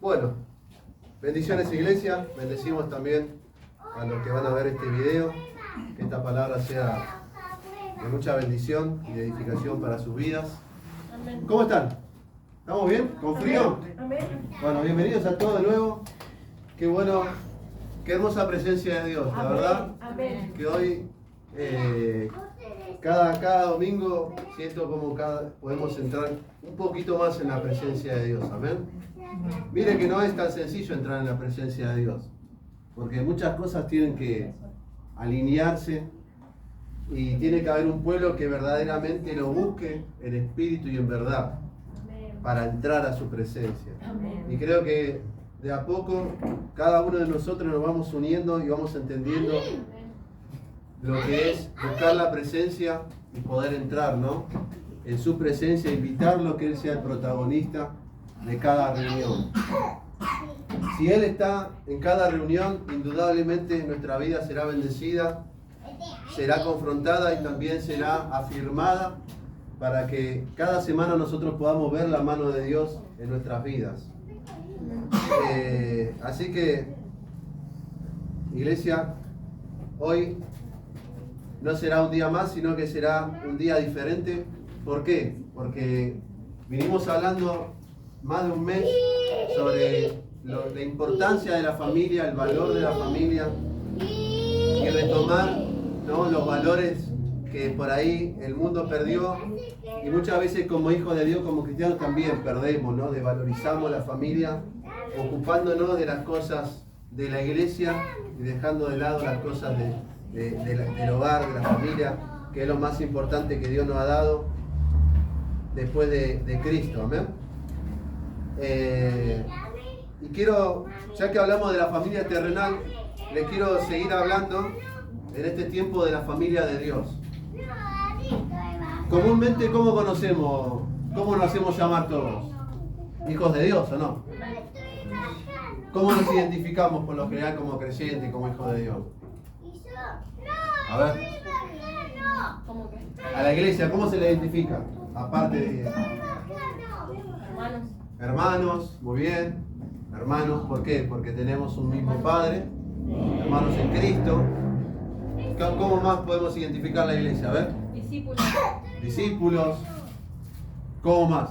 Bueno, bendiciones iglesia, bendecimos también a los que van a ver este video, que esta palabra sea de mucha bendición y de edificación para sus vidas. ¿Cómo están? ¿Estamos bien? ¿Con frío? Bueno, bienvenidos a todos de nuevo. Qué bueno, qué hermosa presencia de Dios, la verdad, que hoy cada domingo siento como podemos entrar un poquito más en la presencia de Dios, amén. Mire que no es tan sencillo entrar en la presencia de Dios, porque muchas cosas tienen que alinearse y tiene que haber un pueblo que verdaderamente lo busque en espíritu y en verdad para entrar a su presencia. Y creo que de a poco cada uno de nosotros nos vamos uniendo y vamos entendiendo lo que es buscar la presencia y poder entrar, ¿no?, en su presencia, invitarlo, que Él sea el protagonista de cada reunión. Si Él está en cada reunión, indudablemente nuestra vida será bendecida, será confrontada y también será afirmada para que cada semana nosotros podamos ver la mano de Dios en nuestras vidas. Así que, iglesia, hoy no será un día más, sino que será un día diferente. ¿Por qué? Porque vinimos hablando más de un mes sobre la importancia de la familia, el valor de la familia y retomar, ¿no?, los valores que por ahí el mundo perdió y muchas veces como hijos de Dios, como cristianos también perdemos, ¿no?, desvalorizamos la familia, ocupándonos de las cosas de la iglesia y dejando de lado las cosas del hogar, de la familia, que es lo más importante que Dios nos ha dado después de Cristo, amén. Y quiero, ya que hablamos de la familia terrenal, les quiero seguir hablando en este tiempo de la familia de Dios. Comúnmente, ¿cómo conocemos, cómo nos hacemos llamar todos? ¿Hijos de Dios o no? ¿Cómo nos identificamos por lo general como creyentes, como hijos de Dios? A ver. A la iglesia, ¿cómo se le identifica? Aparte de... Hermanos, muy bien. Hermanos, ¿por qué? Porque tenemos un mismo Padre. Hermanos en Cristo. ¿Cómo más podemos identificar la iglesia? A ver. Discípulos. ¿Cómo más?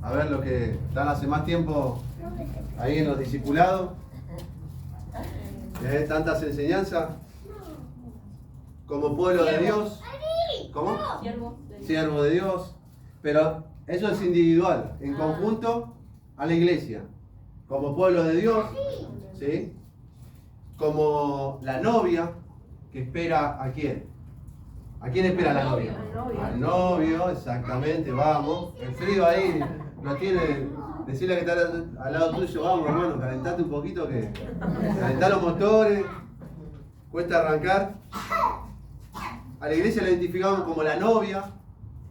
A ver, los que están hace más tiempo ahí en los discipulados. Tantas enseñanzas. Como pueblo de Dios. ¿Cómo? Siervo de Dios. Pero eso es individual. En conjunto a la iglesia. Como pueblo de Dios. ¿Sí? Como la novia que espera ¿a quién? ¿A quién espera la novia? Al novio, exactamente, vamos. El frío ahí lo tiene. Decirle que está al lado tuyo, vamos hermano, calentate un poquito, que calentá los motores, cuesta arrancar. A la iglesia la identificamos como la novia,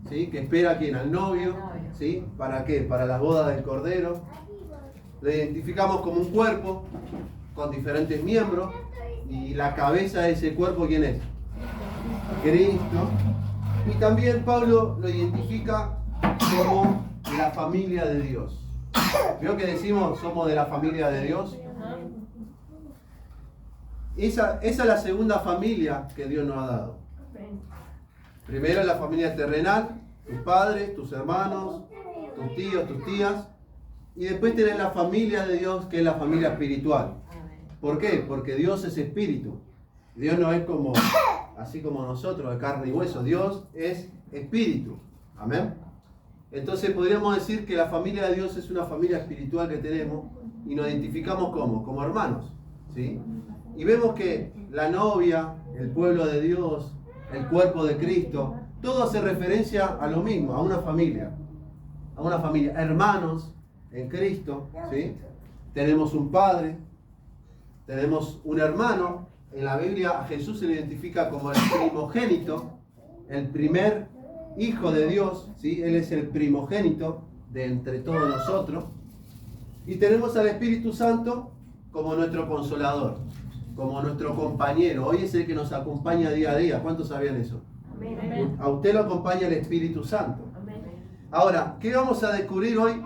¿sí?, que espera a quién, al novio, ¿sí? ¿Para qué? Para la boda del Cordero. La identificamos como un cuerpo con diferentes miembros y la cabeza de ese cuerpo, ¿quién es? Cristo. Y también Pablo lo identifica como la familia de Dios. ¿Veo que decimos somos de la familia de Dios? Esa es la segunda familia que Dios nos ha dado. Primero la familia terrenal, tus padres, tus hermanos, tus tíos, tus tías. Y después tenés la familia de Dios, que es la familia espiritual. ¿Por qué? Porque Dios es espíritu. Dios no es como, así como nosotros, de carne y hueso. Dios es espíritu. Amén. Entonces podríamos decir que la familia de Dios es una familia espiritual que tenemos y nos identificamos como hermanos, ¿sí? Y vemos que la novia, el pueblo de Dios, el cuerpo de Cristo, todo hace referencia a lo mismo, a una familia, hermanos en Cristo, ¿sí? Tenemos un padre, tenemos un hermano. En la Biblia a Jesús se le identifica como el primogénito, el primer hijo de Dios, ¿sí? Él es el primogénito de entre todos nosotros. Y tenemos al Espíritu Santo como nuestro consolador, como nuestro compañero. Hoy es el que nos acompaña día a día. ¿Cuántos sabían eso? Amén. A usted lo acompaña el Espíritu Santo. Amén. Ahora, ¿qué vamos a descubrir hoy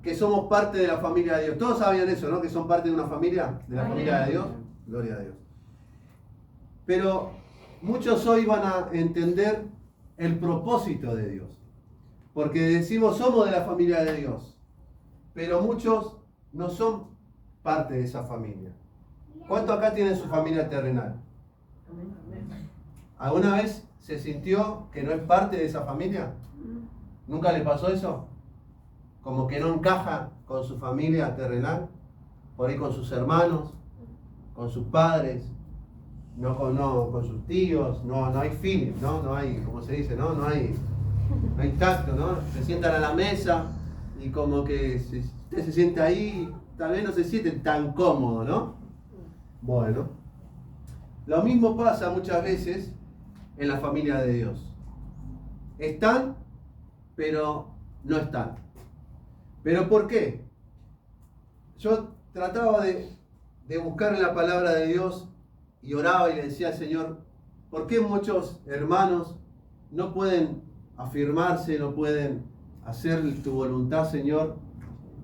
que somos parte de la familia de Dios. Todos sabían eso, ¿no? Que son parte de una familia, de la familia de Dios. Gloria a Dios. Pero muchos hoy van a entender el propósito de Dios. Porque decimos somos de la familia de Dios. Pero muchos no son parte de esa familia. ¿Cuántos acá tienen su familia terrenal? ¿Alguna vez se sintió que no es parte de esa familia? ¿Nunca le pasó eso? Como que no encaja con su familia terrenal, por ahí con sus hermanos, con sus padres, no con sus tíos, no hay feeling, no hay, como se dice, no hay tacto, ¿no? Se sientan a la mesa y como que usted se sienta ahí, tal vez no se siente tan cómodo, ¿no? Bueno, lo mismo pasa muchas veces en la familia de Dios. Están, pero no están. ¿Pero por qué? Yo trataba de buscar en la palabra de Dios y oraba y le decía al Señor, ¿por qué muchos hermanos no pueden afirmarse, no pueden hacer tu voluntad, Señor,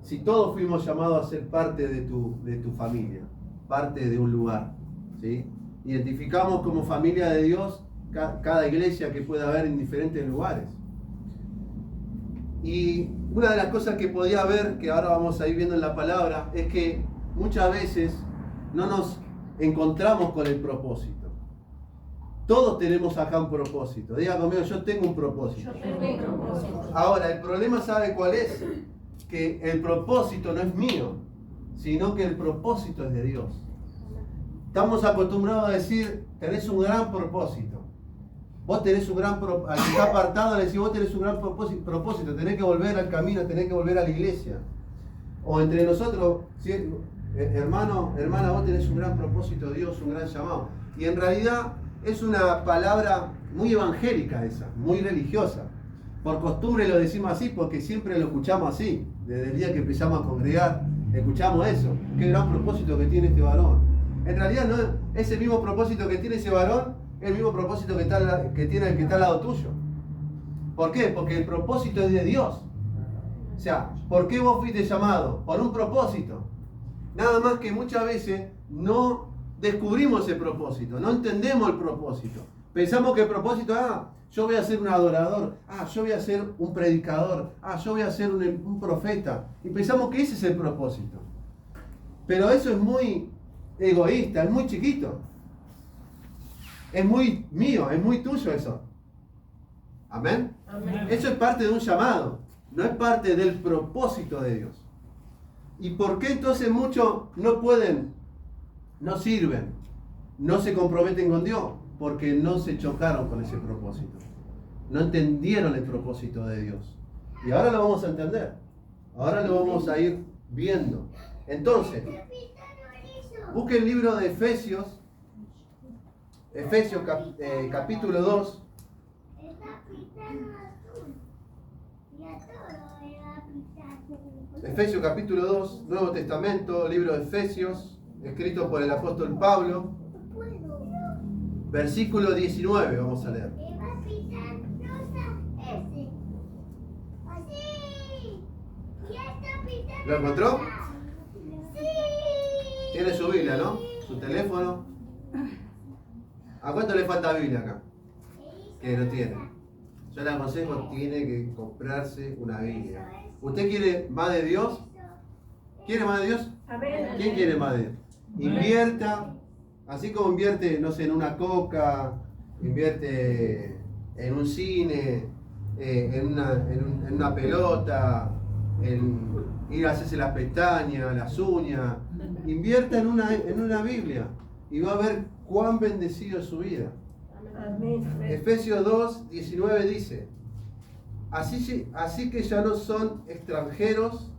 si todos fuimos llamados a ser parte de tu familia, parte de un lugar, ¿sí? Identificamos como familia de Dios cada iglesia que pueda haber en diferentes lugares. Y una de las cosas que podía ver, que ahora vamos a ir viendo en la palabra, es que muchas veces no nos encontramos con el propósito. Todos tenemos acá un propósito. Diga conmigo, yo tengo un propósito. Yo tengo un propósito. Ahora, el problema, ¿sabe cuál es? Que el propósito no es mío, sino que el propósito es de Dios. Estamos acostumbrados a decir, tenés un gran propósito. Vos tenés un gran propósito. Al que está apartado le decís, vos tenés un gran propósito. Tenés que volver al camino, tenés que volver a la iglesia. O entre nosotros, ¿sí? Hermano, hermana, vos tenés un gran propósito, Dios, un gran llamado. Y en realidad es una palabra muy evangélica esa, muy religiosa. Por costumbre lo decimos así porque siempre lo escuchamos así. Desde el día que empezamos a congregar, escuchamos eso. Qué gran propósito que tiene este varón. En realidad no es el mismo propósito que tiene ese varón, es el mismo propósito que tiene el que está al lado tuyo. ¿Por qué? Porque el propósito es de Dios. O sea, ¿por qué vos fuiste llamado? Por un propósito. Nada más que muchas veces no descubrimos ese propósito, no entendemos el propósito. Pensamos que el propósito, yo voy a ser un adorador, yo voy a ser un predicador, yo voy a ser un profeta. Y pensamos que ese es el propósito. Pero eso es muy egoísta, es muy chiquito. Es muy mío, es muy tuyo eso. ¿Amén? Amén. Eso es parte de un llamado, no es parte del propósito de Dios. ¿Y por qué entonces muchos no pueden, no sirven, no se comprometen con Dios? Porque no se chocaron con ese propósito. No entendieron el propósito de Dios. Y ahora lo vamos a entender. Ahora lo vamos a ir viendo. Entonces, busque el libro de Efesios capítulo 2. Efesios capítulo 2, Nuevo Testamento, libro de Efesios, escrito por el apóstol Pablo. Versículo 19, vamos a leer. ¿Lo encontró? Tiene su Biblia, ¿no? Su teléfono. ¿A cuánto le falta Biblia acá? Que no tiene. Yo le aconsejo, tiene que comprarse una Biblia. ¿Usted quiere más de Dios? ¿Quiere más de Dios? ¿Quién quiere más de Dios? Invierta, así como invierte, no sé, en una coca, invierte en un cine, en una pelota, en ir a hacerse las pestañas, las uñas. Invierta en una Biblia y va a ver cuán bendecido es su vida. Amén. Efesios 2, 19 dice: Así que ya no son extranjeros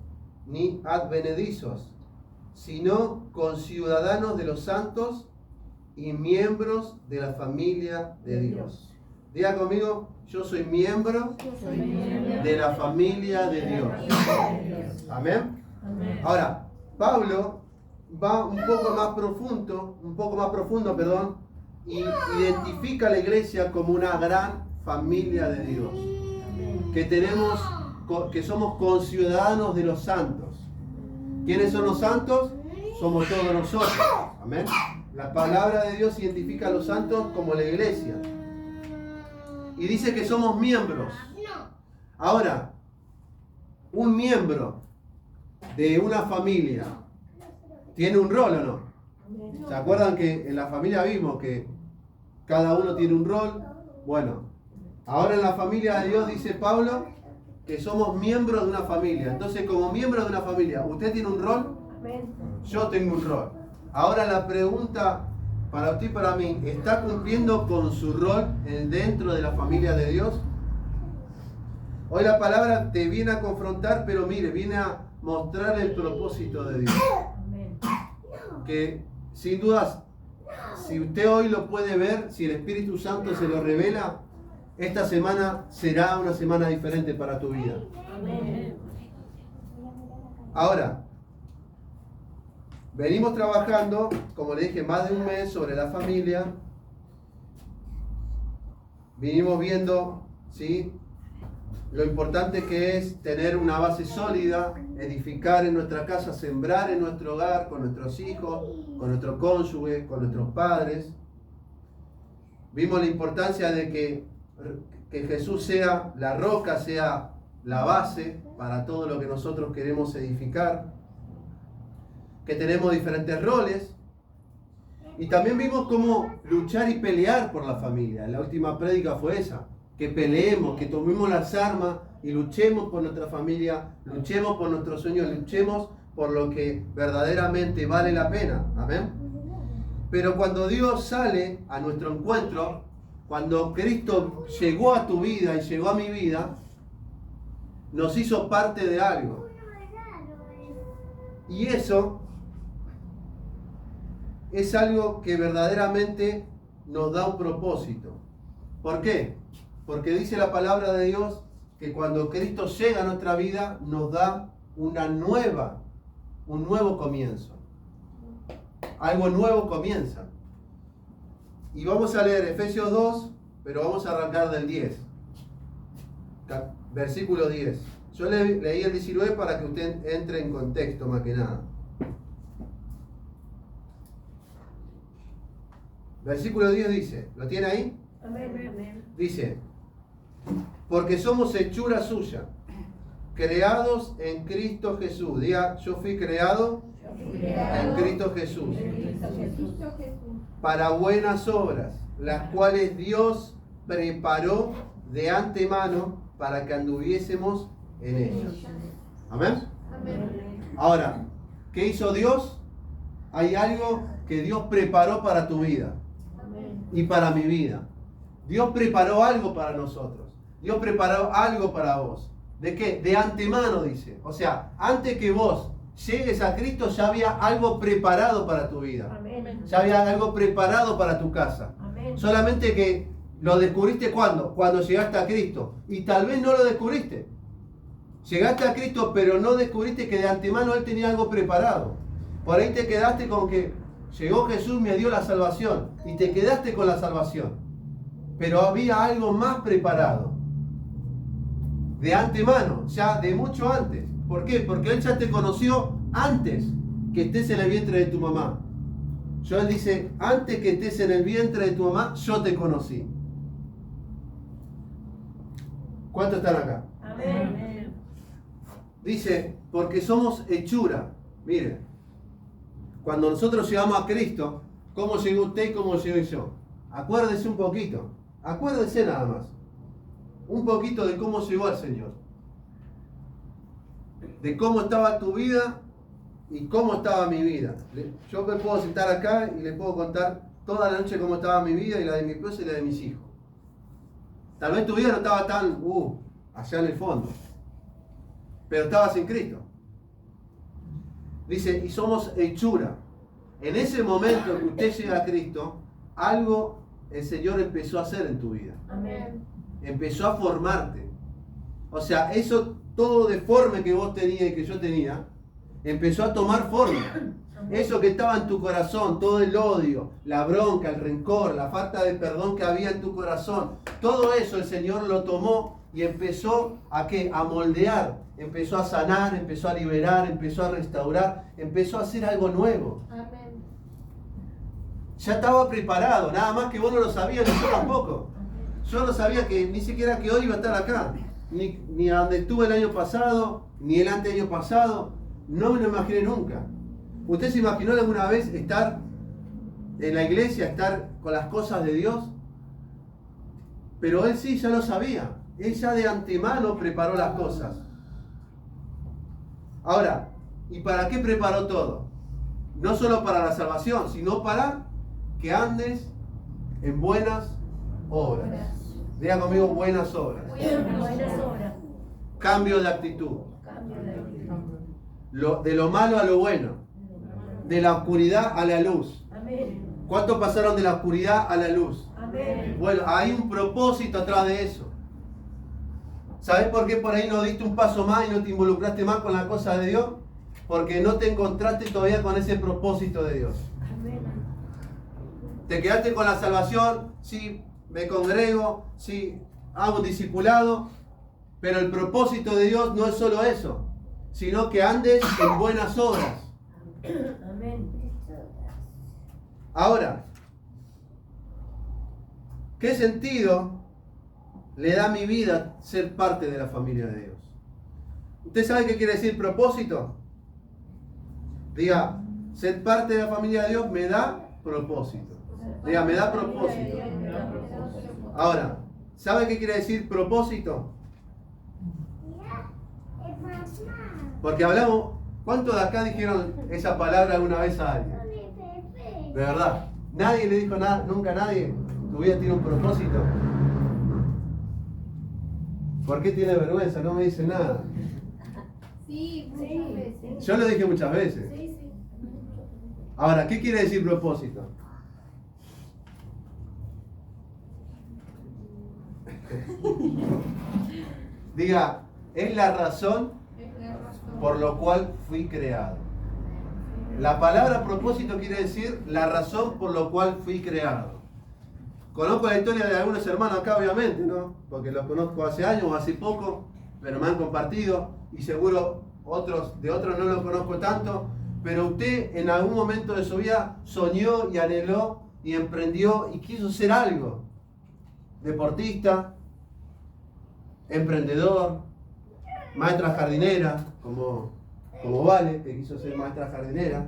ni advenedizos, sino conciudadanos de los santos y miembros de la familia de Dios. Diga conmigo, yo soy miembro de la familia de Dios. Amén. Ahora, Pablo va un poco más profundo, y identifica a la iglesia como una gran familia de Dios, que tenemos que somos conciudadanos de los santos. ¿Quiénes son los santos? Somos todos nosotros. Amén. La palabra de Dios identifica a los santos como la iglesia. Y dice que somos miembros. Ahora, un miembro de una familia tiene un rol, ¿o no? ¿Se acuerdan que en la familia vimos que cada uno tiene un rol? Bueno, ahora en la familia de Dios dice Pablo que somos miembros de una familia. Entonces, como miembros de una familia, ¿usted tiene un rol? Yo tengo un rol. Ahora la pregunta para usted y para mí, ¿está cumpliendo con su rol dentro de la familia de Dios? Hoy la palabra te viene a confrontar, pero mire, viene a mostrar el propósito de Dios. Que sin dudas, si usted hoy lo puede ver, si el Espíritu Santo se lo revela, esta semana será una semana diferente para tu vida. Ahora, venimos trabajando, como le dije, más de un mes sobre la familia. Vinimos viendo, ¿sí?, lo importante que es tener una base sólida, edificar en nuestra casa, sembrar en nuestro hogar, con nuestros hijos, con nuestro cónyuge, con nuestros padres. Vimos la importancia de que Jesús sea la roca, sea la base para todo lo que nosotros queremos edificar. Que tenemos diferentes roles. Y también vimos cómo luchar y pelear por la familia. La última prédica fue esa. Que peleemos, que tomemos las armas y luchemos por nuestra familia, luchemos por nuestros sueños, luchemos por lo que verdaderamente vale la pena. Amén. Pero cuando Dios sale a nuestro encuentro, cuando Cristo llegó a tu vida y llegó a mi vida, nos hizo parte de algo. Y eso es algo que verdaderamente nos da un propósito. ¿Por qué? Porque dice la palabra de Dios que cuando Cristo llega a nuestra vida nos da un nuevo comienzo. Algo nuevo comienza. Y vamos a leer Efesios 2, pero vamos a arrancar del 10. Versículo 10. Yo leí el 19 para que usted entre en contexto más que nada. Versículo 10 dice, ¿lo tiene ahí? Amén. Dice, porque somos hechura suya, creados en Cristo Jesús. Diga, yo fui creado en Cristo Jesús, para buenas obras, las cuales Dios preparó de antemano para que anduviésemos en ellas. ¿Amén? Ahora, ¿qué hizo Dios? Hay algo que Dios preparó para tu vida y para mi vida. Dios preparó algo para nosotros. Dios preparó algo para vos. ¿De qué? De antemano, dice. O sea, antes que vos llegues a Cristo ya había algo preparado para tu vida. Amén. Ya había algo preparado para tu casa. Amén. Solamente que lo descubriste ¿cuándo? Cuando llegaste a Cristo. Y tal vez no lo descubriste. Llegaste a Cristo, pero no descubriste que de antemano Él tenía algo preparado. Por ahí te quedaste con que llegó Jesús, me dio la salvación. Y te quedaste con la salvación. Pero había algo más preparado. De antemano, ya de mucho antes. ¿Por qué? Porque Él ya te conoció antes que estés en el vientre de tu mamá. Él dice, antes que estés en el vientre de tu mamá, yo te conocí. ¿Cuántos están acá? Amén. Dice, porque somos hechura. Miren, cuando nosotros llegamos a Cristo, ¿cómo llegó usted y cómo llegué yo? Acuérdese un poquito. Acuérdese nada más. Un poquito de cómo llegó al Señor. De cómo estaba tu vida y cómo estaba mi vida. Yo me puedo sentar acá y le puedo contar toda la noche cómo estaba mi vida y la de mi esposa y la de mis hijos. Tal vez tu vida no estaba tan allá en el fondo, pero estabas en Cristo. Dice, y somos hechura. En ese momento que usted llega a Cristo, algo el Señor empezó a hacer en tu vida. Amén. Empezó a formarte. O sea, eso todo deforme que vos tenías y que yo tenía, empezó a tomar forma. Eso que estaba en tu corazón, todo el odio, la bronca, el rencor, la falta de perdón que había en tu corazón, todo eso el Señor lo tomó y empezó ¿a qué? A moldear, empezó a sanar, empezó a liberar, empezó a restaurar, empezó a hacer algo nuevo. Amén. Ya estaba preparado, nada más que vos no lo sabías, ni yo tampoco. Yo no sabía que ni siquiera que hoy iba a estar acá, ni a donde estuve el año pasado, ni el año pasado, no me lo imaginé nunca. ¿Usted se imaginó alguna vez estar en la iglesia, estar con las cosas de Dios? Pero él sí, ya lo sabía. Él ya de antemano preparó las cosas. Ahora, ¿y para qué preparó todo? No solo para la salvación, sino para que andes en buenas obras. Diga conmigo, buenas obras. Buenas obras. Cambio de actitud. Cambio de actitud. De lo malo a lo bueno. De la oscuridad a la luz. Amén. ¿Cuántos pasaron de la oscuridad a la luz? Amén. Bueno, hay un propósito atrás de eso. ¿Sabes por qué por ahí no diste un paso más y no te involucraste más con la cosa de Dios? Porque no te encontraste todavía con ese propósito de Dios. Amén. Te quedaste con la salvación, sí, me congrego, sí, hago un discipulado, pero el propósito de Dios no es solo eso, sino que andes en buenas obras. Amén. Ahora, ¿qué sentido le da a mi vida ser parte de la familia de Dios? ¿Usted sabe qué quiere decir propósito? Diga, ser parte de la familia de Dios me da propósito. Diga, me da propósito. Ahora, ¿sabe qué quiere decir propósito? Porque hablamos, ¿cuántos de acá dijeron esa palabra alguna vez a alguien? De verdad, nadie le dijo nada, nunca a nadie. Tu vida tiene un propósito. ¿Por qué tiene vergüenza? No me dice nada. Sí, muchas veces. Yo lo dije muchas veces. Sí, sí. Ahora, ¿qué quiere decir propósito? Diga, es la razón por lo cual fui creado. La palabra propósito quiere decir la razón por lo cual fui creado. Conozco la historia de algunos hermanos acá, obviamente, ¿no? Porque los conozco hace años o hace poco, pero me han compartido y seguro de otros no los conozco tanto. Pero usted en algún momento de su vida soñó y anheló y emprendió y quiso ser algo. Deportista, emprendedor, maestra jardinera, como Vale, que quiso ser maestra jardinera.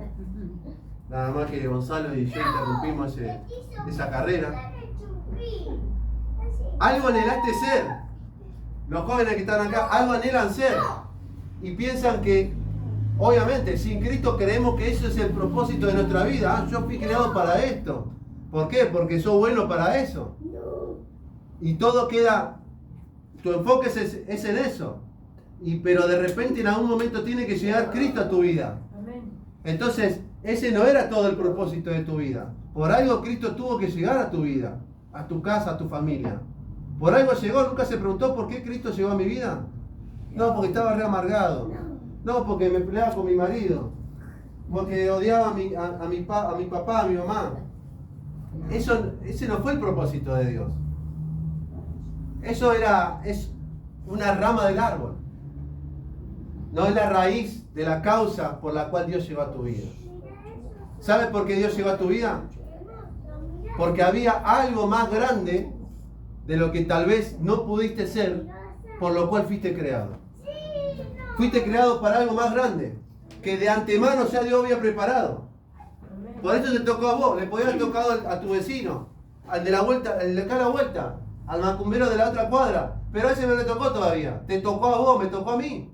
Nada más que Gonzalo y yo interrumpimos esa carrera. Algo anhelaste ser. Los jóvenes que están acá, algo anhelan ser. Y piensan que, obviamente, sin Cristo creemos que eso es el propósito de nuestra vida. Ah, yo fui creado para esto. ¿Por qué? Porque soy bueno para eso. Y todo queda, tu enfoque es en eso. Pero de repente en algún momento tiene que llegar Cristo a tu vida. Entonces, ese no era todo el propósito de tu vida. Por algo Cristo tuvo que llegar a tu vida, a tu casa, a tu familia. Por algo llegó, nunca se preguntó por qué Cristo llegó a mi vida. No, porque estaba re amargado. No, porque me peleaba con mi marido. Porque odiaba a mi papá, a mi mamá. Ese no fue el propósito de Dios. Eso es una rama del árbol. No es la raíz de la causa por la cual Dios llegó a tu vida. ¿Sabes por qué Dios llegó a tu vida? Porque había algo más grande de lo que tal vez no pudiste ser, por lo cual fuiste creado. Fuiste creado para algo más grande, que de antemano ya Dios había preparado. Por eso te tocó a vos, le podía haber tocado a tu vecino, al de la vuelta, al de acá a la vuelta, al macumbero de la otra cuadra, pero a ese no le tocó todavía. Te tocó a vos, me tocó a mí.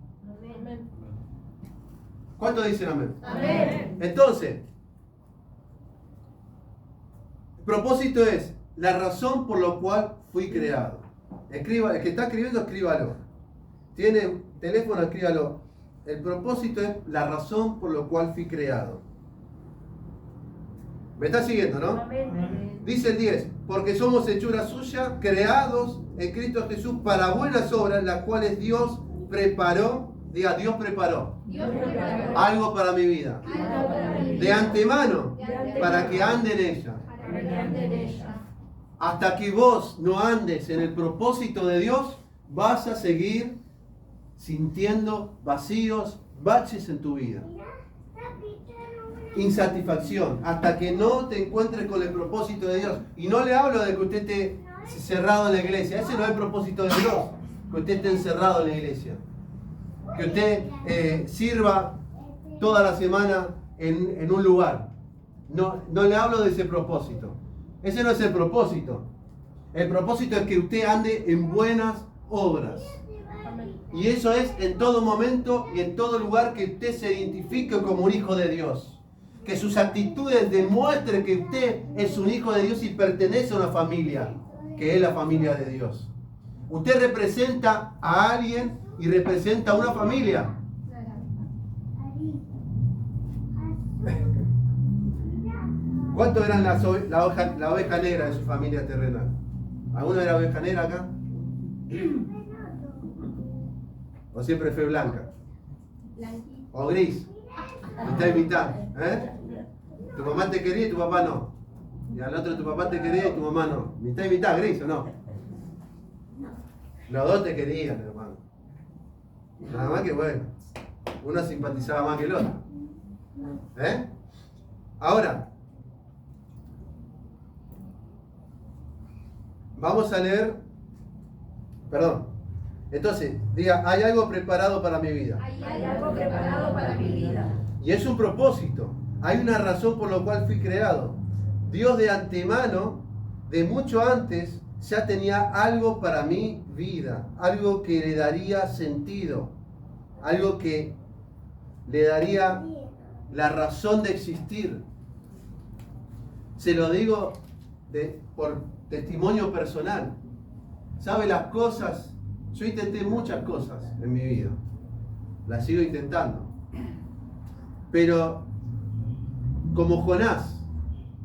¿Cuántos dicen amén? Amén. Entonces, el propósito es la razón por la cual fui creado. Escriba, el que está escribiendo, escríbalo. Tiene teléfono, escríbalo. El propósito es la razón por la cual fui creado. ¿Me está siguiendo, no? Amén. Dice el 10, porque somos hechura suya, creados en Cristo Jesús para buenas obras, las cuales Dios preparó. Diga, Dios preparó algo para mi vida. De antemano, para que ande en ella. Hasta que vos no andes en el propósito de Dios, vas a seguir sintiendo vacíos, baches en tu vida. Insatisfacción, hasta que no te encuentres con el propósito de Dios. Y no le hablo de que usted esté cerrado en la iglesia. Ese no es el propósito de Dios, que usted esté encerrado en la iglesia. Que usted sirva toda la semana en un lugar. No le hablo de ese propósito. Ese no es el propósito. El propósito es que usted ande en buenas obras. Y eso es en todo momento y en todo lugar que usted se identifique como un hijo de Dios. Que sus actitudes demuestren que usted es un hijo de Dios y pertenece a una familia, que es la familia de Dios. Usted representa a alguien y representa a una familia. ¿Cuántos eran la oveja negra de su familia terrenal? ¿Alguno era oveja negra acá? ¿O siempre fue blanca? ¿O gris? Mitad y mitad. Tu mamá te quería y tu papá no. Y al otro tu papá te quería y tu mamá no. Mitad y mitad, gris o no. Los dos te querían, hermano. Nada más que bueno. Uno simpatizaba más que el otro. Ahora, vamos a leer. Perdón. Entonces, diga, hay algo preparado para mi vida. Hay algo preparado para mi vida. Y es un propósito. Hay una razón por la cual fui creado. Dios de antemano, de mucho antes, ya tenía algo para mi vida. Algo que le daría sentido. Algo que le daría la razón de existir. Se lo digo por testimonio personal. ¿Sabe las cosas? Yo intenté muchas cosas en mi vida. Las sigo intentando. Pero como Jonás,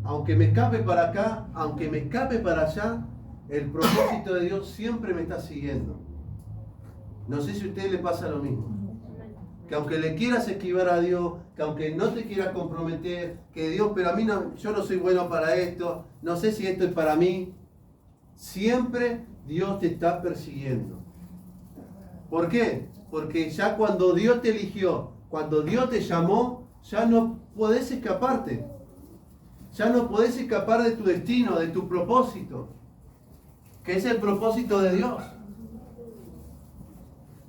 aunque me escape para acá, aunque me escape para allá, el propósito de Dios siempre me está siguiendo. No sé si a usted le pasa lo mismo. Que aunque le quieras esquivar a Dios, que aunque no te quieras comprometer, que Dios, pero a mí no, yo no soy bueno para esto, no sé si esto es para mí, siempre Dios te está persiguiendo. ¿Por qué? Porque ya cuando Dios te eligió, cuando Dios te llamó, ya no podés escaparte. Ya no podés escapar de tu destino, de tu propósito, que es el propósito de Dios.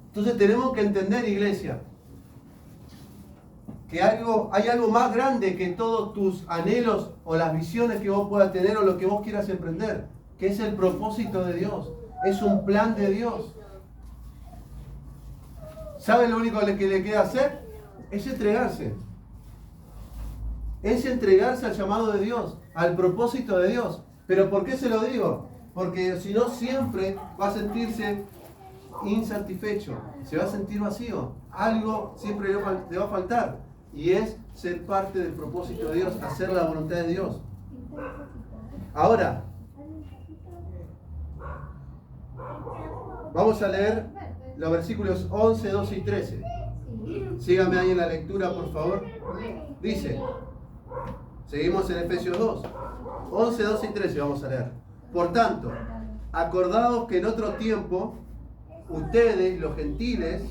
Entonces tenemos que entender, iglesia, que hay algo más grande que todos tus anhelos o las visiones que vos puedas tener o lo que vos quieras emprender, que es el propósito de Dios, es un plan de Dios. ¿Sabe lo único que le queda hacer? Es entregarse. Es entregarse al llamado de Dios, al propósito de Dios. ¿Pero por qué se lo digo? Porque si no siempre va a sentirse insatisfecho, se va a sentir vacío. Algo siempre le va a faltar. Y es ser parte del propósito de Dios, hacer la voluntad de Dios. Ahora, vamos a leer los versículos 11, 12 y 13. Síganme ahí en la lectura, por favor. Dice, seguimos en Efesios 2, 11, 12 y 13 vamos a leer. Por tanto, acordaos que en otro tiempo, ustedes, los gentiles,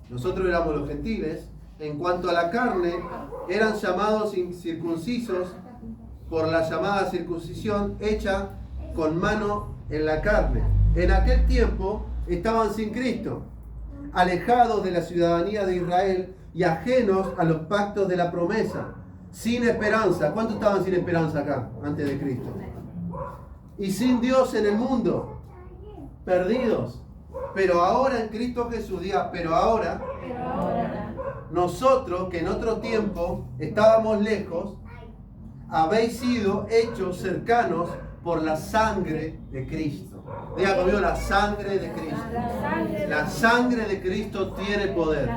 nosotros éramos los gentiles, en cuanto a la carne, eran llamados incircuncisos por la llamada circuncisión hecha con mano en la carne. En aquel tiempo estaban sin Cristo, alejados de la ciudadanía de Israel y ajenos a los pactos de la promesa, sin esperanza. ¿Cuántos estaban sin esperanza acá, antes de Cristo? Y sin Dios en el mundo, perdidos. Pero ahora en Cristo Jesús, diga, pero ahora, nosotros que en otro tiempo estábamos lejos, habéis sido hechos cercanos por la sangre de Cristo. Diga conmigo, la sangre de Cristo. La sangre de Cristo tiene poder.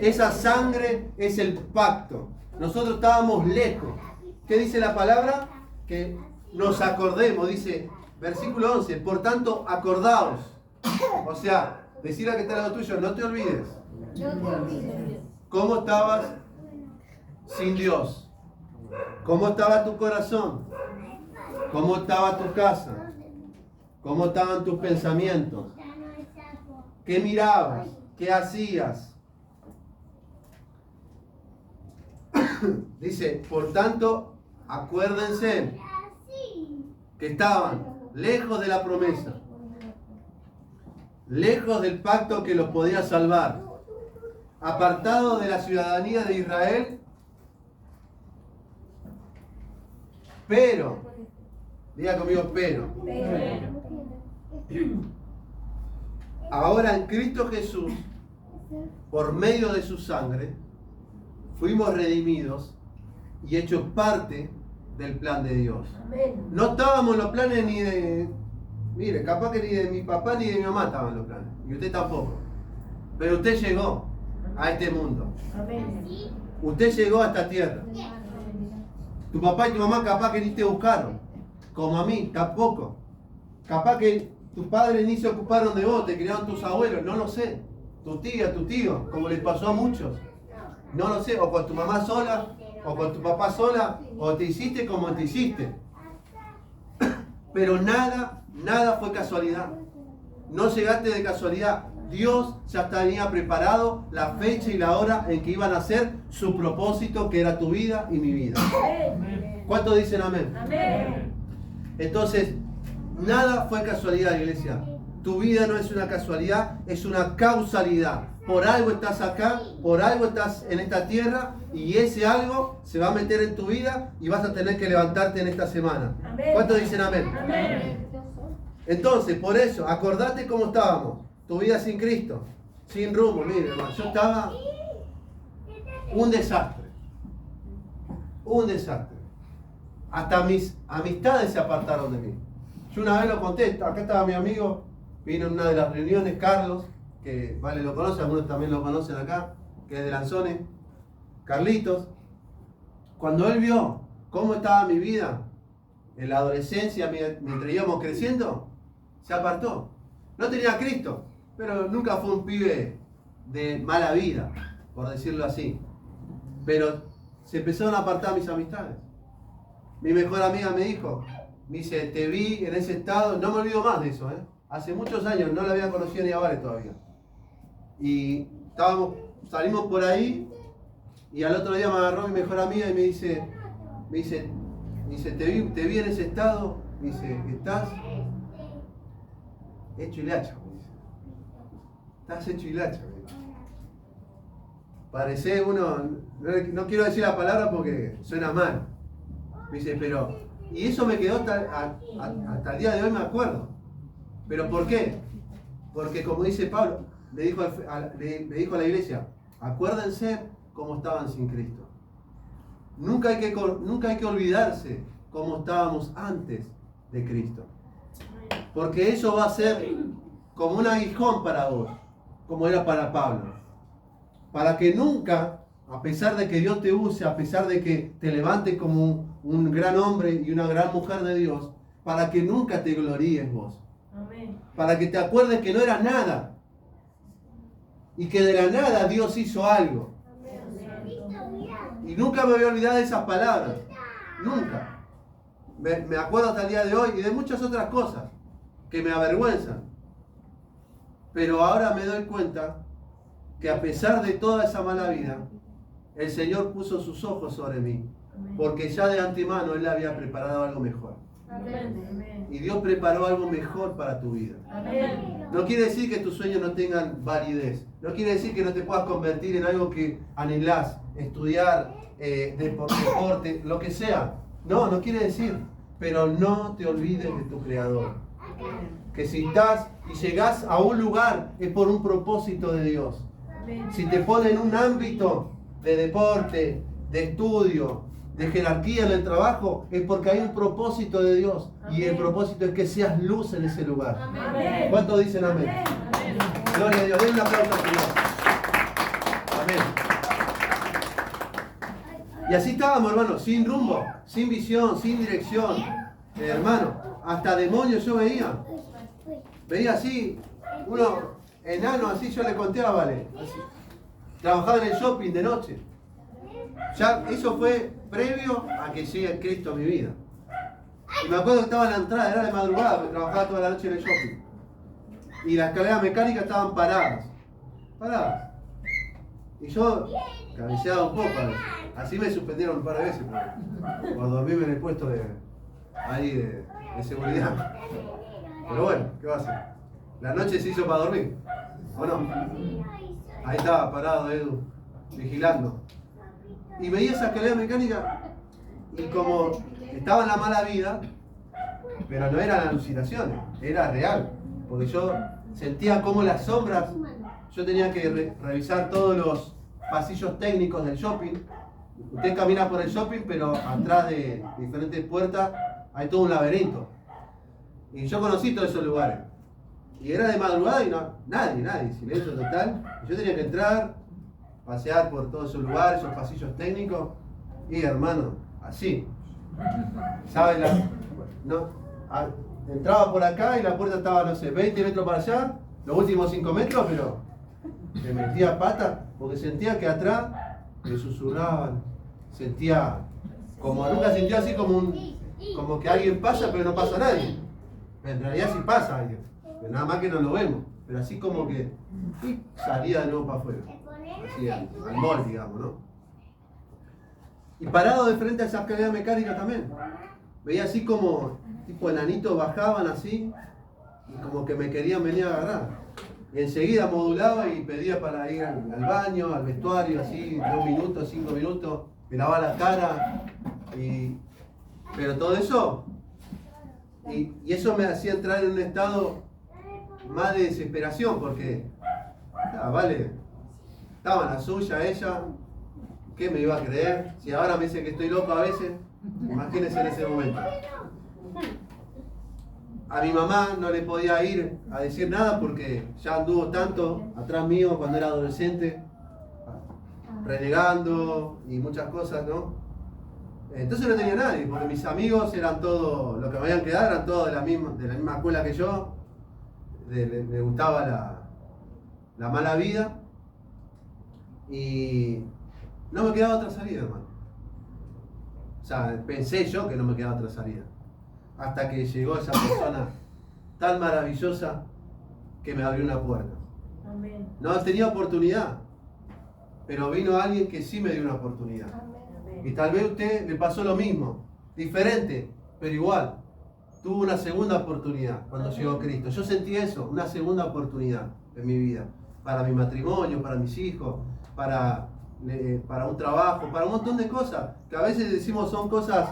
Esa sangre es el pacto. Nosotros estábamos lejos. ¿Qué dice la palabra? Que nos acordemos, dice, versículo 11, por tanto, acordaos. O sea, decirle a que está al lado tuyo, no te olvides. ¿Cómo estabas sin Dios? ¿Cómo estaba tu corazón? ¿Cómo estaba tu casa? ¿Cómo estaban tus pensamientos? ¿Qué mirabas? ¿Qué hacías? Dice, por tanto, acuérdense que estaban lejos de la promesa, lejos del pacto que los podía salvar, apartados de la ciudadanía de Israel, pero, diga conmigo, pero, ahora en Cristo Jesús, por medio de su sangre, fuimos redimidos y hechos parte del plan de Dios. No estábamos en los planes ni de... Mire, capaz que ni de mi papá ni de mi mamá estaban en los planes. Y usted tampoco. Pero usted llegó a este mundo. Usted llegó a esta tierra. Tu papá y tu mamá capaz que ni te buscaron. Como a mí, tampoco. Capaz que tus padres ni se ocuparon de vos, te criaron tus abuelos, no lo sé. Tu tía, tu tío, como les pasó a muchos. No lo sé, o con tu mamá sola, o con tu papá sola, o te hiciste como te hiciste. Pero nada fue casualidad. No llegaste de casualidad. Dios ya tenía preparado la fecha y la hora en que iban a hacer su propósito, que era tu vida y mi vida. ¿Cuántos dicen amén? Amén. Entonces, nada fue casualidad, iglesia. Tu vida no es una casualidad, es una causalidad. Por algo estás acá, por algo estás en esta tierra, y ese algo se va a meter en tu vida y vas a tener que levantarte en esta semana. Amén. ¿Cuántos dicen amén? Amén. Entonces, por eso, acordate cómo estábamos. Tu vida sin Cristo, sin rumbo. Mire, hermano, yo estaba un desastre. Un desastre. Hasta mis amistades se apartaron de mí. Yo una vez lo conté, acá estaba mi amigo, vino en una de las reuniones, Carlos, que vale lo conoce, algunos también lo conocen acá, que es de Lanzones, Carlitos. Cuando él vio cómo estaba mi vida en la adolescencia, mientras íbamos creciendo, se apartó. No tenía a Cristo, pero nunca fue un pibe de mala vida, por decirlo así. Pero se empezaron a apartar mis amistades. Mi mejor amiga me dijo, me dice, te vi en ese estado, no me olvido más de eso, hace muchos años, no la había conocido ni a Vale todavía. Y salimos por ahí, y al otro día me agarró mi mejor amiga y me dice, te vi en ese estado, me dice, estás hecho hilacha, me dice. Estás hecho hilacha, me dice. Parece uno, no quiero decir la palabra porque suena mal. Me dice, pero, y eso me quedó hasta el día de hoy, me acuerdo. ¿Pero por qué? Porque como dice Pablo, le dijo a la iglesia, acuérdense cómo estaban sin Cristo. Nunca hay que olvidarse cómo estábamos antes de Cristo. Porque eso va a ser como un aguijón para vos, como era para Pablo. Para que nunca, a pesar de que Dios te use, a pesar de que te levantes como un gran hombre y una gran mujer de Dios, para que nunca te gloríes vos. Amén. Para que te acuerdes que no eras nada. Y que de la nada Dios hizo algo. Y nunca me voy a olvidar de esas palabras. Nunca. Me acuerdo hasta el día de hoy y de muchas otras cosas que me avergüenzan. Pero ahora me doy cuenta que a pesar de toda esa mala vida, el Señor puso sus ojos sobre mí. Porque ya de antemano Él había preparado algo mejor. Amén. Y Dios preparó algo mejor para tu vida. Amén. No quiere decir que tus sueños no tengan validez. No quiere decir que no te puedas convertir en algo que anhelás, estudiar, deporte, lo que sea. No quiere decir. Pero no te olvides de tu Creador. Que si estás y llegás a un lugar es por un propósito de Dios. Si te ponen en un ámbito de deporte, de estudio, de jerarquía en el trabajo, es porque hay un propósito de Dios. Y el propósito es que seas luz en ese lugar. Amén. ¿Cuántos dicen amén? Amén. Gloria a Dios. Den un aplauso al Señor. Amén. Y así estábamos, hermano, sin rumbo, sin visión, sin dirección. Hermano, hasta demonios yo veía. Veía así, uno enano así, yo le conté a Vale. Así. Trabajaba en el shopping de noche. Ya eso fue previo a que llegue Cristo a mi vida. Y me acuerdo que estaba en la entrada, era de madrugada, porque trabajaba toda la noche en el shopping. y las escaleras mecánicas estaban paradas. Y yo cabeceaba un poco a veces. Así me suspendieron un par de veces por dormirme en el puesto de seguridad. Pero bueno, ¿qué va a hacer? La noche se hizo para dormir, ¿o no? Ahí estaba parado Edu, vigilando. Y veía esa escalera mecánica y como estaba en la mala vida, pero no eran alucinaciones, era real. Porque yo sentía como las sombras, yo tenía que revisar todos los pasillos técnicos del shopping. Usted camina por el shopping, pero atrás de diferentes puertas hay todo un laberinto. Y yo conocí todos esos lugares. Y era de madrugada y no, nadie, silencio total. Y yo tenía que entrar, pasear por todos esos lugares, esos pasillos técnicos. Y hermano, así. ¿Saben? Entraba por acá y la puerta estaba, no sé, 20 metros para allá, los últimos 5 metros, pero me metía pata porque sentía que atrás me susurraban. Sentía, nunca sentía así como que alguien pasa pero no pasa nadie. En realidad sí pasa alguien, pero nada más que no lo vemos. Pero así como que salía de nuevo para afuera. Así al mall, digamos, ¿no? Y parado de frente a esa escalera mecánica también. Veía así como tipo enanitos bajaban así y como que me querían venir a agarrar. Y enseguida modulaba y pedía para ir al baño, al vestuario, así, 2 minutos, 5 minutos, me lavaba la cara. Pero todo eso, y eso me hacía entrar en un estado más de desesperación, porque, estaba en la suya ella, ¿qué me iba a creer? Si ahora me dice que estoy loco a veces, imagínense en ese momento. A mi mamá no le podía ir a decir nada porque ya anduvo tanto atrás mío cuando era adolescente, renegando y muchas cosas, ¿no? Entonces no tenía nadie, porque mis amigos eran todos, los que me habían quedado eran todos de la misma escuela que yo, les gustaba la mala vida y no me quedaba otra salida, hermano. O sea, pensé yo que no me quedaba otra salida. Hasta que llegó esa persona tan maravillosa que me abrió una puerta. Amén. No tenía oportunidad, pero vino alguien que sí me dio una oportunidad. Amén. Y tal vez a usted le pasó lo mismo, diferente, pero igual. Tuvo una segunda oportunidad cuando llegó Cristo. Yo sentí eso, una segunda oportunidad en mi vida. Para mi matrimonio, para mis hijos, para un trabajo, para un montón de cosas. Que a veces decimos son cosas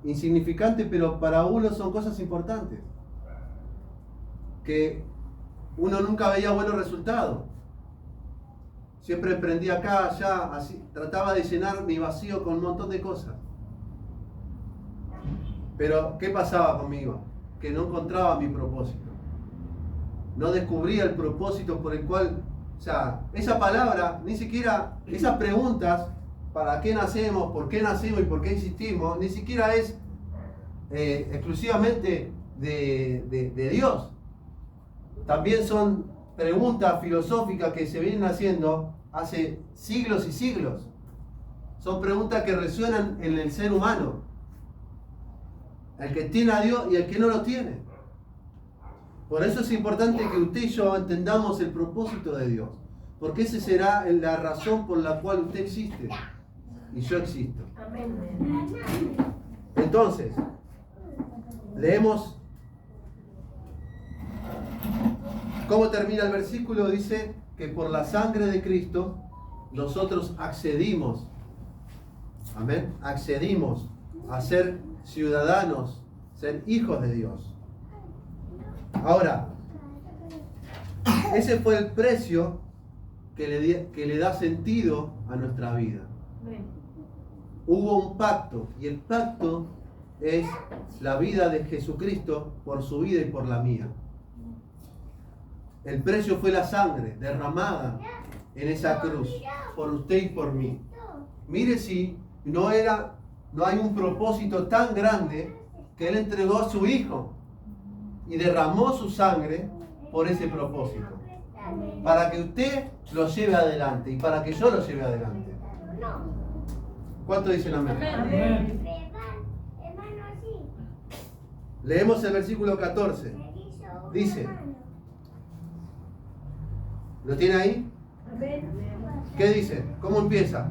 insignificantes, pero para uno son cosas importantes. Que uno nunca veía buenos resultados. Siempre emprendía acá, allá, así, trataba de llenar mi vacío con un montón de cosas. Pero, ¿qué pasaba conmigo? Que no encontraba mi propósito. No descubría el propósito por el cual, o sea, esa palabra, ni siquiera, esas preguntas, ¿para qué nacemos? ¿Por qué nacemos y por qué existimos? Ni siquiera es exclusivamente de Dios. También son preguntas filosóficas que se vienen haciendo hace siglos y siglos. Son preguntas que resuenan en el ser humano. El que tiene a Dios y el que no lo tiene. Por eso es importante que usted y yo entendamos el propósito de Dios. Porque esa será la razón por la cual usted existe. Y yo existo. Entonces, leemos cómo termina el versículo. Dice que por la sangre de Cristo nosotros accedimos, amén, accedimos a ser ciudadanos, ser hijos de Dios. Ahora, ese fue el precio que le da sentido a nuestra vida. Hubo un pacto, y el pacto es la vida de Jesucristo por su vida y por la mía. El precio fue la sangre derramada en esa cruz por usted y por mí. Mire si no hay un propósito tan grande que Él entregó a su Hijo y derramó su sangre por ese propósito. Para que usted lo lleve adelante y para que yo lo lleve adelante. ¿Cuánto dicen amén? Amén. Leemos el versículo 14. Dice: ¿Lo tiene ahí? Amén. ¿Qué dice? ¿Cómo empieza?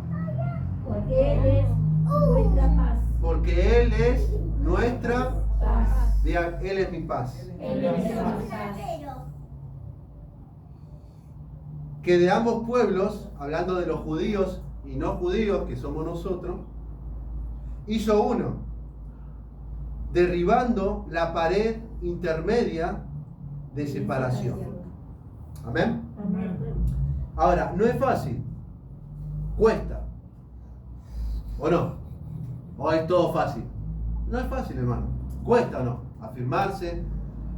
Porque Él es nuestra paz. Porque Él es nuestra Paz. Diga, Él es mi paz. Él es nuestra paz. Que de ambos pueblos, hablando de los judíos y no judíos, que somos nosotros, hizo uno, derribando la pared intermedia de separación. Amén. Amén. Ahora, no es fácil, cuesta. ¿O no? ¿O es todo fácil? No es fácil, hermano. Cuesta o no, afirmarse,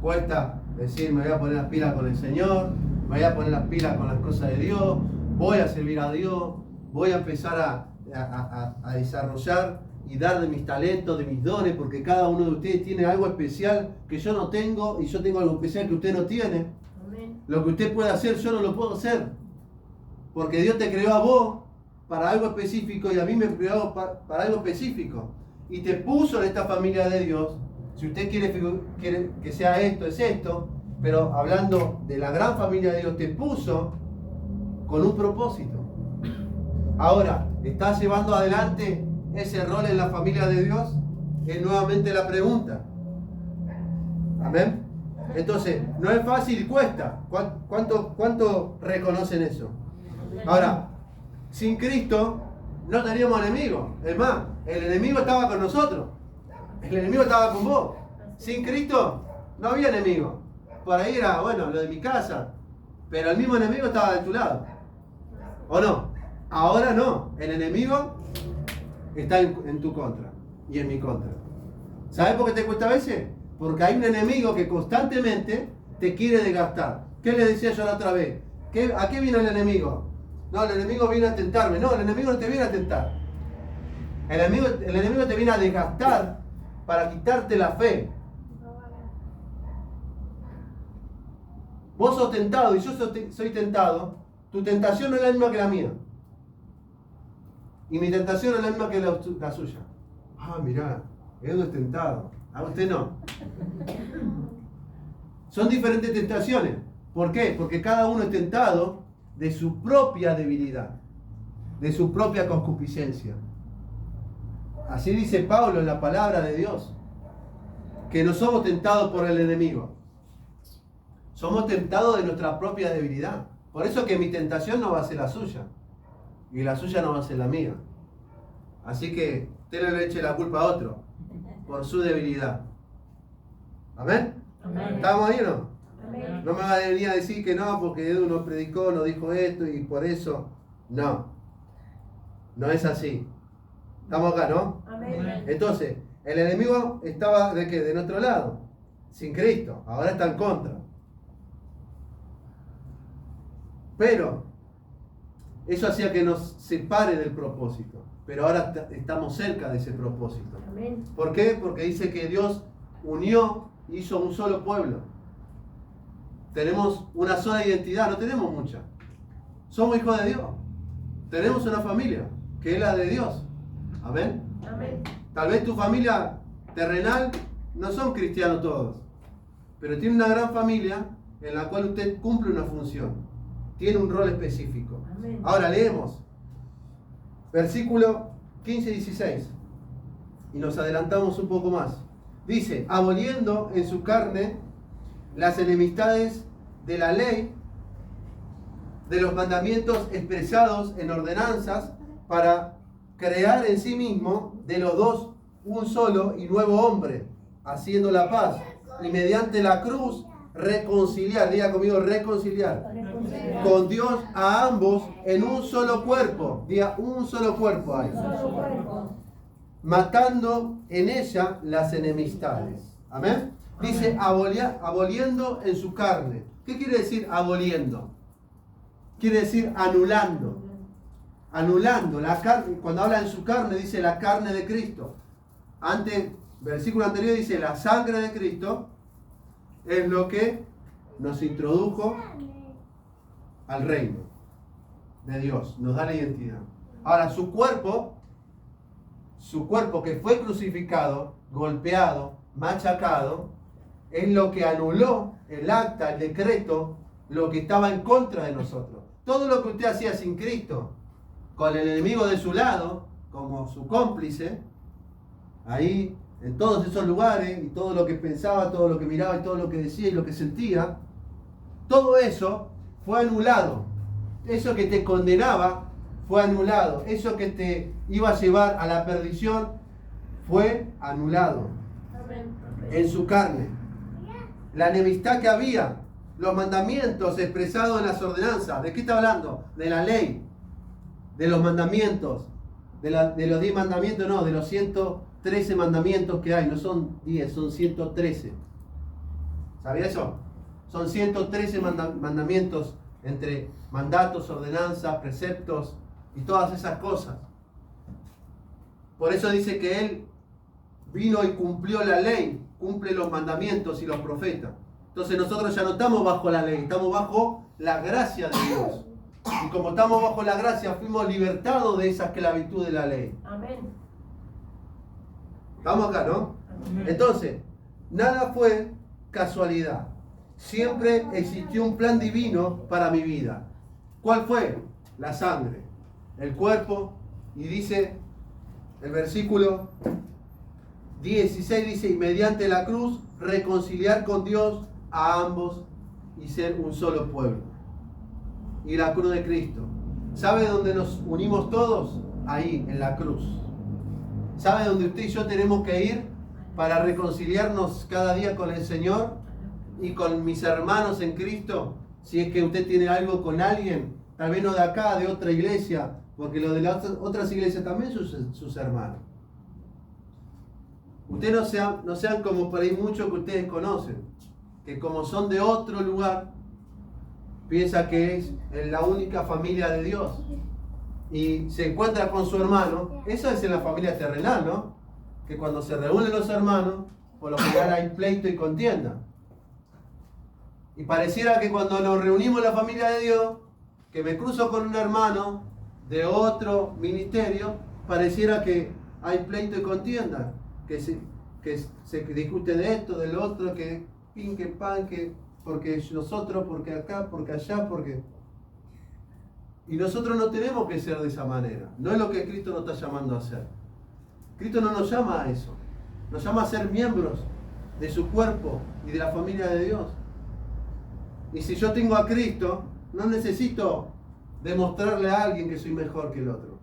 cuesta decir me voy a poner las pilas con el Señor, me voy a poner las pilas con las cosas de Dios, voy a servir a Dios, voy a empezar a desarrollar y dar de mis talentos, de mis dones, porque cada uno de ustedes tiene algo especial que yo no tengo y yo tengo algo especial que usted no tiene. Amén. Lo que usted puede hacer, yo no lo puedo hacer, porque Dios te creó a vos para algo específico y a mí me creó para algo específico y te puso en esta familia de Dios. Si usted quiere que sea esto, es esto, pero hablando de la gran familia de Dios, te puso con un propósito. Ahora, ¿estás llevando adelante ese rol en la familia de Dios? Es nuevamente la pregunta. Amén. Entonces, no es fácil, cuesta. ¿Cuánto reconocen eso? Ahora, sin Cristo no teníamos enemigos. Es más, el enemigo estaba con nosotros. El enemigo estaba con vos. Sin Cristo no había enemigo. Por ahí era, bueno, lo de mi casa. Pero el mismo enemigo estaba de tu lado. ¿O no? Ahora no. El enemigo está en tu contra y en mi contra. ¿Sabes por qué te cuesta a veces? Porque hay un enemigo que constantemente te quiere desgastar. ¿Qué le decía yo la otra vez? ¿A qué vino el enemigo? No, el enemigo viene a tentarme. No, el enemigo no te viene a tentar. El enemigo te viene a desgastar para quitarte la fe. Vos sos tentado y yo soy tentado. Tu tentación no es la misma que la mía. Y mi tentación no es la misma que la suya. Ah, mirá, Edu es tentado. A usted no. Son diferentes tentaciones. ¿Por qué? Porque cada uno es tentado de su propia debilidad, de su propia concupiscencia. Así dice Pablo en la palabra de Dios, que no somos tentados por el enemigo. Somos tentados de nuestra propia debilidad. Por eso que mi tentación no va a ser la suya. Y la suya no va a ser la mía. Así que usted no le eche la culpa a otro por su debilidad. ¿Amén? Amén. ¿Estamos ahí o no? Amén. No me va a venir a decir que no, porque Edu no predicó, no dijo esto y por eso. No. No es así. Estamos acá, ¿no? Amén. Entonces, el enemigo estaba ¿de qué? De nuestro lado. Sin Cristo. Ahora está en contra. Pero eso hacía que nos separe del propósito. Pero ahora estamos cerca de ese propósito. Amén. ¿Por qué? Porque dice que Dios unió, hizo un solo pueblo. Tenemos una sola identidad, no tenemos mucha. Somos hijos de Dios. Tenemos una familia, que es la de Dios. Amén. Amén. Tal vez tu familia terrenal no son cristianos todos, pero tiene una gran familia en la cual usted cumple una función. Tiene un rol específico. Amén. Ahora leemos versículo 15 y 16 y nos adelantamos un poco más. Dice, aboliendo en su carne las enemistades de la ley, de los mandamientos expresados en ordenanzas, para crear en sí mismo de los dos un solo y nuevo hombre, haciendo la paz, y mediante la cruz reconciliar, diga conmigo, reconciliar con Dios a ambos en un solo cuerpo, diga un solo cuerpo hay, Solo cuerpo. matando en ella las enemistades. Amén. Dice aboliendo en su carne. ¿Qué quiere decir aboliendo? Quiere decir anulando. Anulando la carne. Cuando habla en su carne dice la carne de Cristo. Antes, versículo anterior dice la sangre de Cristo es lo que nos introdujo al reino de Dios, nos da la identidad. Ahora su cuerpo que fue crucificado, golpeado, machacado, es lo que anuló el acta, el decreto, lo que estaba en contra de nosotros. Todo lo que usted hacía sin Cristo, con el enemigo de su lado, como su cómplice, ahí, en todos esos lugares, y todo lo que pensaba, todo lo que miraba, y todo lo que decía, y lo que sentía, todo eso fue anulado. Eso que te condenaba fue anulado. Eso que te iba a llevar a la perdición fue anulado en su carne. La enemistad que había, los mandamientos expresados en las ordenanzas. ¿De qué está hablando? De la ley, de los mandamientos, de los 10 mandamientos, no, de los 113 mandamientos que hay. No son 10, son 113. ¿Sabía eso? Son 113 mandamientos entre mandatos, ordenanzas, preceptos y todas esas cosas. Por eso dice que Él vino y cumplió la ley, cumple los mandamientos y los profetas. Entonces nosotros ya no estamos bajo la ley, estamos bajo la gracia de Dios. Y como estamos bajo la gracia, fuimos libertados de esa esclavitud de la ley. Amén. Estamos acá, ¿no? Amén. Entonces, nada fue casualidad. Siempre existió un plan divino para mi vida. ¿Cuál fue? La sangre, el cuerpo, y dice el versículo 16, dice, y mediante la cruz reconciliar con Dios a ambos y ser un solo pueblo. Y la cruz de Cristo. ¿Sabe dónde nos unimos todos? Ahí, en la cruz. ¿Sabe dónde usted y yo tenemos que ir para reconciliarnos cada día con el Señor y con mis hermanos en Cristo? Si es que usted tiene algo con alguien, tal vez no de acá, de otra iglesia, porque los de las otras iglesias también son sus hermanos. Ustedes no sean como por ahí muchos que ustedes conocen, que como son de otro lugar, piensa que es la única familia de Dios y se encuentra con su hermano. Eso es en la familia terrenal, ¿no? Que cuando se reúnen los hermanos, por lo general hay pleito y contienda. Y pareciera que cuando nos reunimos en la familia de Dios, que me cruzo con un hermano de otro ministerio, pareciera que hay pleito y contienda, que se discute de esto, del otro, que pin, que pan, que porque nosotros, porque acá, porque allá, porque... Y nosotros no tenemos que ser de esa manera. No es lo que Cristo nos está llamando a hacer. Cristo no nos llama a eso. Nos llama a ser miembros de su cuerpo y de la familia de Dios. Y si yo tengo a Cristo, no necesito demostrarle a alguien que soy mejor que el otro.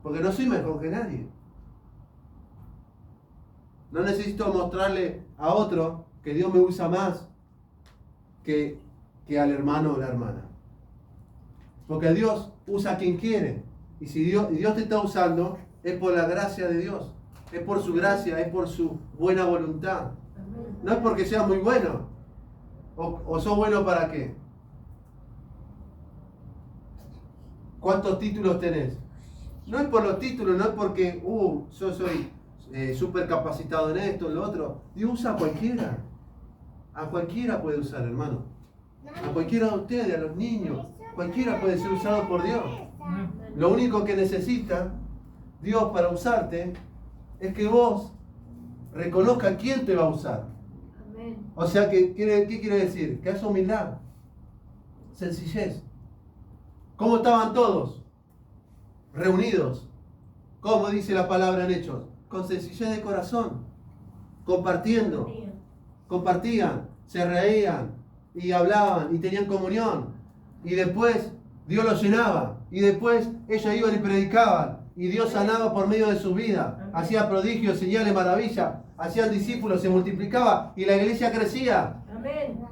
Porque no soy mejor que nadie. No necesito mostrarle a otro que Dios me usa más que al hermano o la hermana. Porque Dios usa a quien quiere. Y si Dios te está usando, es por la gracia de Dios. Es por su gracia, es por su buena voluntad. No es porque seas muy bueno. ¿O sos bueno para qué? ¿Cuántos títulos tenés? No es por los títulos, no es porque yo soy súper capacitado en esto, en lo otro. Dios usa a cualquiera. A cualquiera puede usar, hermano. A cualquiera de ustedes, a los niños. Cualquiera puede ser usado por Dios. Lo único que necesita Dios para usarte es que vos reconozcas quién te va a usar. O sea, ¿qué quiere decir? Que haya humildad, sencillez. ¿Cómo estaban todos? Reunidos. ¿Cómo dice la palabra en Hechos? Con sencillez de corazón. Compartiendo. Compartían, se reían y hablaban y tenían comunión. Y después Dios los llenaba. Y después ellos iban y predicaban. Y Dios sanaba por medio de su vida. Hacía prodigios, señales, maravillas. Hacían discípulos, se multiplicaba y la iglesia crecía. Amén.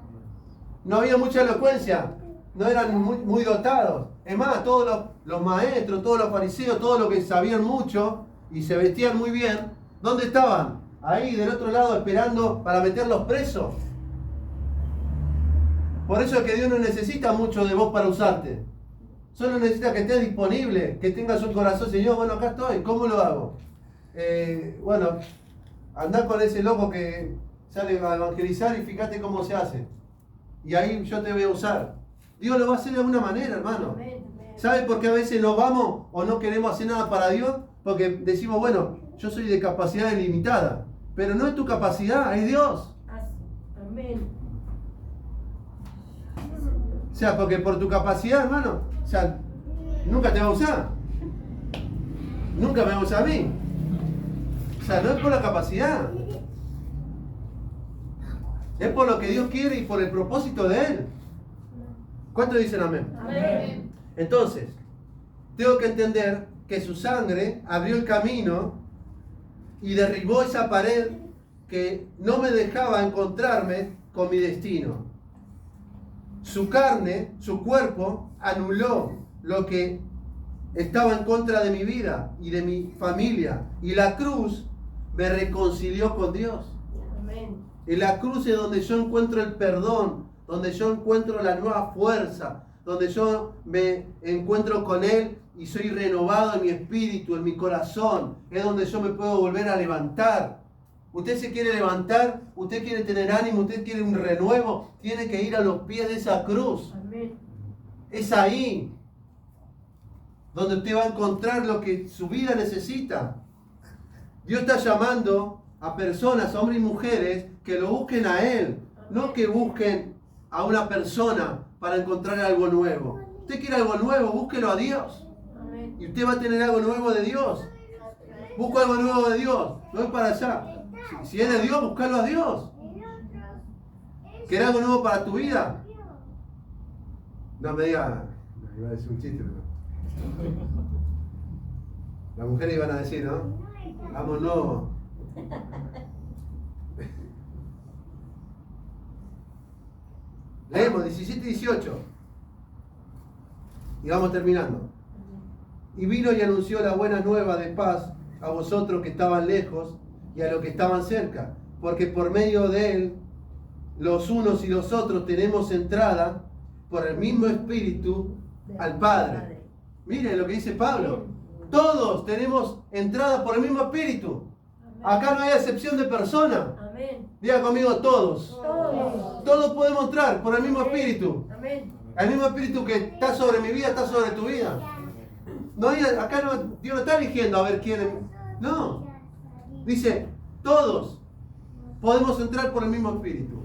No había mucha elocuencia. No eran muy dotados. Es más, todos los maestros, todos los fariseos, todos los que sabían mucho y se vestían muy bien, ¿dónde estaban? Ahí del otro lado esperando para meterlos presos. Por eso es que Dios no necesita mucho de vos para usarte. Solo necesita que estés disponible, que tengas un corazón. Señor, bueno, acá estoy, ¿cómo lo hago? Bueno, andá con ese loco que sale a evangelizar y fíjate cómo se hace. Y ahí yo te voy a usar. Dios lo va a hacer de alguna manera, hermano. ¿Sabes por qué a veces no vamos o no queremos hacer nada para Dios? Porque decimos, bueno, yo soy de capacidad ilimitada. Pero no es tu capacidad, es Dios. Amén. O sea, porque por tu capacidad, hermano, o sea, nunca te va a usar. Nunca me va a usar a mí. O sea, no es por la capacidad. Es por lo que Dios quiere y por el propósito de Él. ¿Cuántos dicen amén? Amén. Entonces, tengo que entender que su sangre abrió el camino y derribó esa pared que no me dejaba encontrarme con mi destino. Su carne, su cuerpo, anuló lo que estaba en contra de mi vida y de mi familia. Y la cruz me reconcilió con Dios. Amén. En la cruz es donde yo encuentro el perdón, donde yo encuentro la nueva fuerza, donde yo me encuentro con Él y soy renovado en mi espíritu, en mi corazón. Es donde yo me puedo volver a levantar. Usted se quiere levantar, usted quiere tener ánimo, usted quiere un renuevo, tiene que ir a los pies de esa cruz. Amén. Es ahí donde usted va a encontrar lo que su vida necesita. Dios está llamando a personas, hombres y mujeres, que lo busquen a Él, no que busquen a una persona para encontrar algo nuevo. Usted quiere algo nuevo, búsquelo a Dios. Amén. Y usted va a tener algo nuevo de Dios. Busca algo nuevo de Dios, no es para allá. Si es de Dios, búscalo a Dios. ¿Querés algo nuevo para tu vida? No me diga, iba a decir un chiste, pero... Las mujeres iban a decir, ¿no? Vámonos. Leemos 17 y 18. Y vamos terminando. Y vino y anunció la buena nueva de paz a vosotros que estaban lejos y a los que estaban cerca, porque por medio de Él, los unos y los otros tenemos entrada por el mismo Espíritu al Padre. Miren lo que dice Pablo. Todos tenemos entrada por el mismo Espíritu. Acá no hay excepción de persona. Amén. Diga conmigo todos. Todos. Todos podemos entrar por el mismo Espíritu. Amén. El mismo Espíritu que está sobre mi vida, está sobre tu vida. No, acá no, Dios no está eligiendo a ver quién. No. Dice, todos podemos entrar por el mismo Espíritu.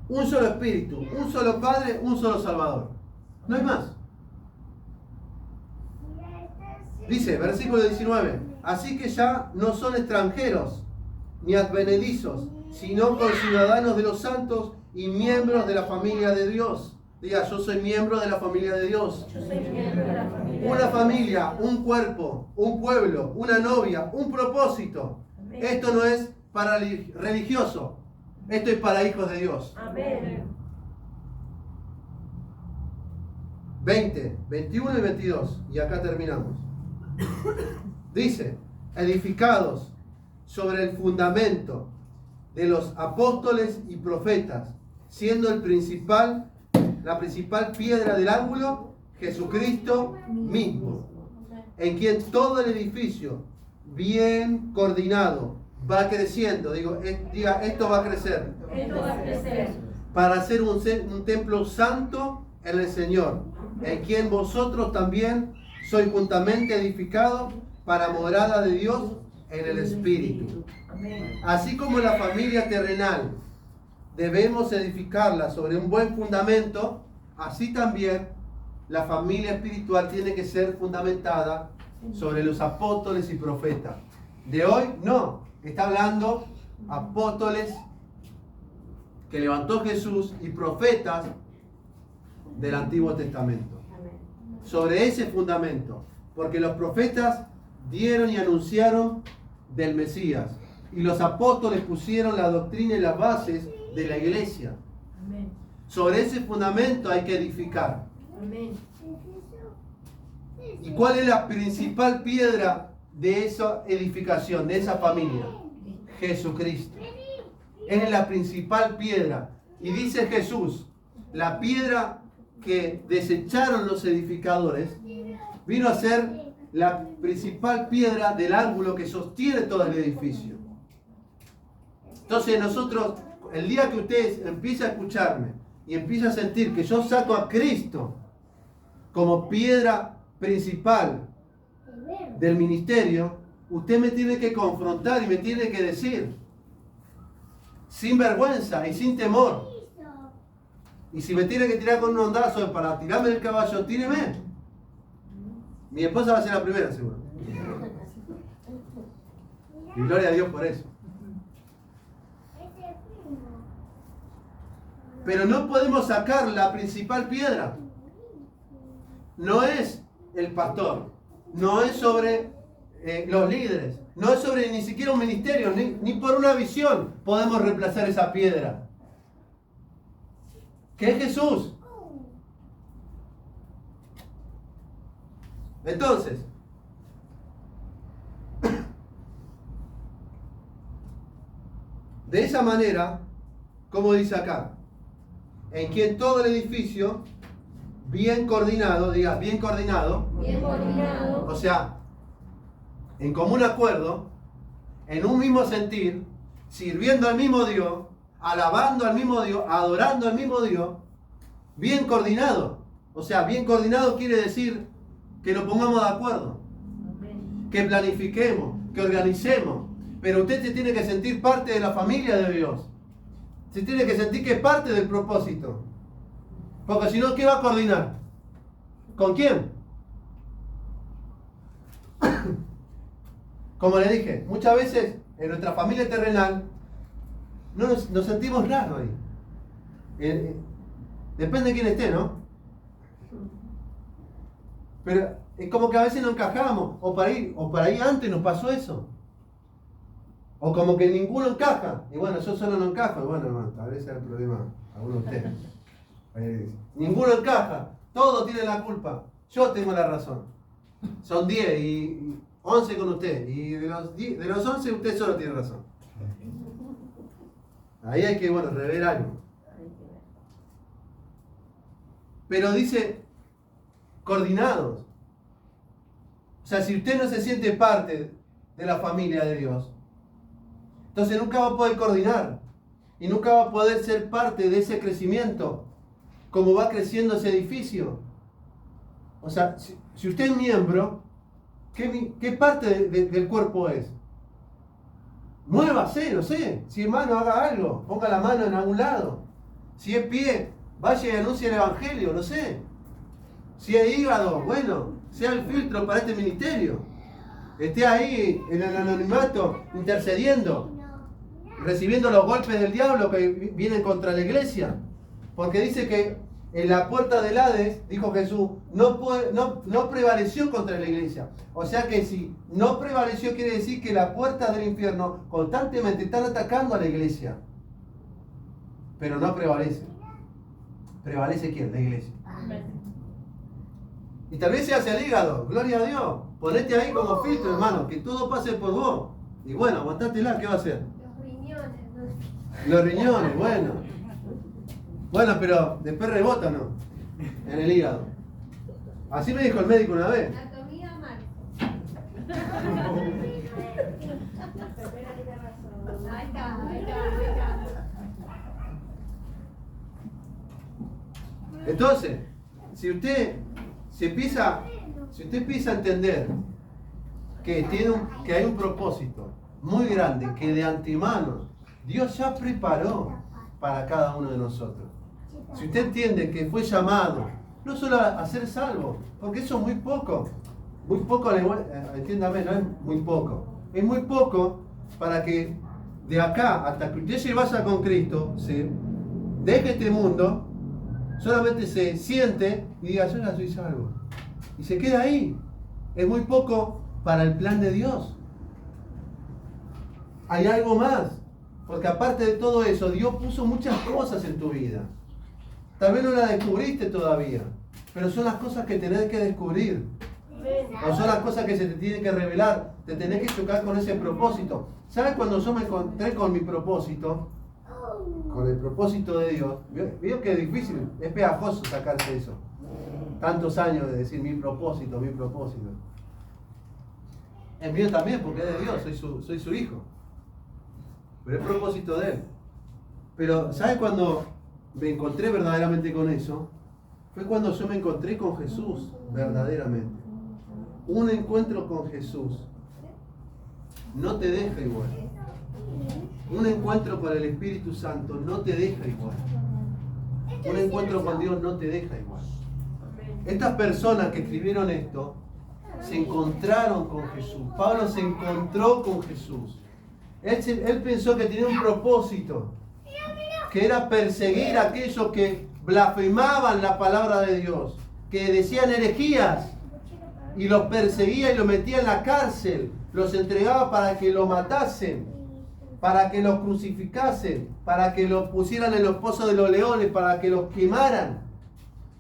Un solo Espíritu, un solo Padre, un solo Salvador. No hay más. Dice, versículo 19, así que ya no son extranjeros ni advenedizos, sino conciudadanos de los santos y miembros de la familia de Dios. Diga, yo soy miembro de la familia de Dios. Yo soy miembro de la familia. Una familia, un cuerpo, un pueblo, una novia, un propósito. Amén. Esto no es para religioso, esto es para hijos de Dios. Amén. 20, 21 y 22, y acá terminamos. Dice, edificados sobre el fundamento de los apóstoles y profetas, siendo la principal piedra del ángulo, Jesucristo mismo, en quien todo el edificio, bien coordinado, va creciendo. Diga, esto va a crecer. Esto va a crecer. Para hacer un templo santo en el Señor, en quien vosotros también sois juntamente edificados para morada de Dios en el Espíritu. Amén. Así como la familia terrenal debemos edificarla sobre un buen fundamento, así también la familia espiritual tiene que ser fundamentada sobre los apóstoles y profetas. De hoy no, está hablando apóstoles que levantó Jesús y profetas del Antiguo Testamento. Sobre ese fundamento, porque los profetas dieron y anunciaron del Mesías y los apóstoles pusieron la doctrina y las bases de la iglesia. Amén. Sobre ese fundamento hay que edificar. Amén. ¿Y cuál es la principal piedra de esa edificación, de esa familia? Jesucristo. Él es la principal piedra. Y dice Jesús, la piedra que desecharon los edificadores vino a ser la principal piedra del ángulo que sostiene todo el edificio. Entonces nosotros, el día que usted empieza a escucharme y empieza a sentir que yo saco a Cristo como piedra principal del ministerio, usted me tiene que confrontar y me tiene que decir, sin vergüenza y sin temor, Y si me tiene que tirar con un ondazo para tirarme del caballo, tíreme. Mi esposa va a ser la primera, seguro. Y gloria a Dios por eso. Pero no podemos sacar la principal piedra. No es el pastor. No es sobre los líderes. No es sobre ni siquiera un ministerio. Ni por una visión podemos reemplazar esa piedra. Que es Jesús. Entonces, de esa manera, como dice acá, en quien todo el edificio, bien coordinado, diga, bien coordinado, o sea, en común acuerdo, en un mismo sentir, sirviendo al mismo Dios, alabando al mismo Dios, adorando al mismo Dios, bien coordinado. O sea, bien coordinado quiere decir que nos pongamos de acuerdo, que planifiquemos, que organicemos. Pero usted se tiene que sentir parte de la familia de Dios. Se tiene que sentir que es parte del propósito. Porque si no, ¿qué va a coordinar? ¿Con quién? Como le dije, muchas veces en nuestra familia terrenal nos sentimos raros ahí. Depende de quién esté, ¿no? Pero es como que a veces no encajamos. O para ahí antes nos pasó eso. O como que ninguno encaja. Y bueno, yo solo no encajo. Y bueno, hermano, tal vez sea el problema a uno de ustedes. Ninguno encaja. Todos tienen la culpa. Yo tengo la razón. Son 10 y 11 con usted. Y de los 11 usted solo tiene razón. Ahí hay que, bueno, rever algo. Pero dice, coordinados. O sea, si usted no se siente parte de la familia de Dios, entonces nunca va a poder coordinar. Y nunca va a poder ser parte de ese crecimiento. Como va creciendo ese edificio. O sea, si usted es miembro, ¿qué parte del cuerpo es? Muévase, no sé. Si es mano, haga algo. Ponga la mano en algún lado. Si es pie, vaya y anuncie el evangelio, no sé. Si es hígado, bueno, sea el filtro para este ministerio. Esté ahí en el anonimato, intercediendo, recibiendo los golpes del diablo que vienen contra la iglesia. Porque dice que en la puerta del Hades, dijo Jesús, no prevaleció contra la iglesia. O sea que si no prevaleció, quiere decir que las puertas del infierno constantemente están atacando a la iglesia. Pero no prevalece. ¿Prevalece quién? La iglesia. Y tal vez se hace el hígado, gloria a Dios. Ponete ahí como filtro, hermano, que todo pase por vos. Y bueno, aguantátela, ¿qué va a hacer? Los riñones, ¿no? Los riñones, bueno. Bueno, pero después rebota, ¿no? En el hígado. Así me dijo el médico una vez. La comida mal. Ahí está. Entonces, si usted empieza a entender que hay un propósito muy grande que de antemano Dios ya preparó para cada uno de nosotros. Si usted entiende que fue llamado no solo a ser salvo, porque eso es muy poco, entiéndame, no es muy poco, es muy poco para que de acá hasta que usted se vaya con Cristo, se deje este mundo, solamente se siente y diga, yo ya soy salvo. Y se queda ahí. Es muy poco para el plan de Dios. Hay algo más. Porque aparte de todo eso, Dios puso muchas cosas en tu vida. Tal vez no las descubriste todavía. Pero son las cosas que tenés que descubrir. O son las cosas que se te tienen que revelar. Te tenés que chocar con ese propósito. ¿Sabes cuando yo me encontré con mi propósito? Con el propósito de Dios. Veo que es difícil, es pegajoso sacarse eso. Tantos años de decir mi propósito. Es mío también porque es de Dios, soy su hijo. Pero es propósito de Él. Pero ¿sabes cuando me encontré verdaderamente con eso? Fue cuando yo me encontré con Jesús, verdaderamente. Un encuentro con Jesús no te deja igual. Un encuentro con el Espíritu Santo no te deja igual. Un encuentro con Dios no te deja igual. Estas personas que escribieron esto se encontraron con Jesús. Pablo se encontró con Jesús. Él pensó que tenía un propósito, que era perseguir a aquellos que blasfemaban la palabra de Dios, que decían herejías, y los perseguía y los metía en la cárcel, los entregaba para que lo matasen, para que los crucificasen, para que los pusieran en los pozos de los leones, para que los quemaran.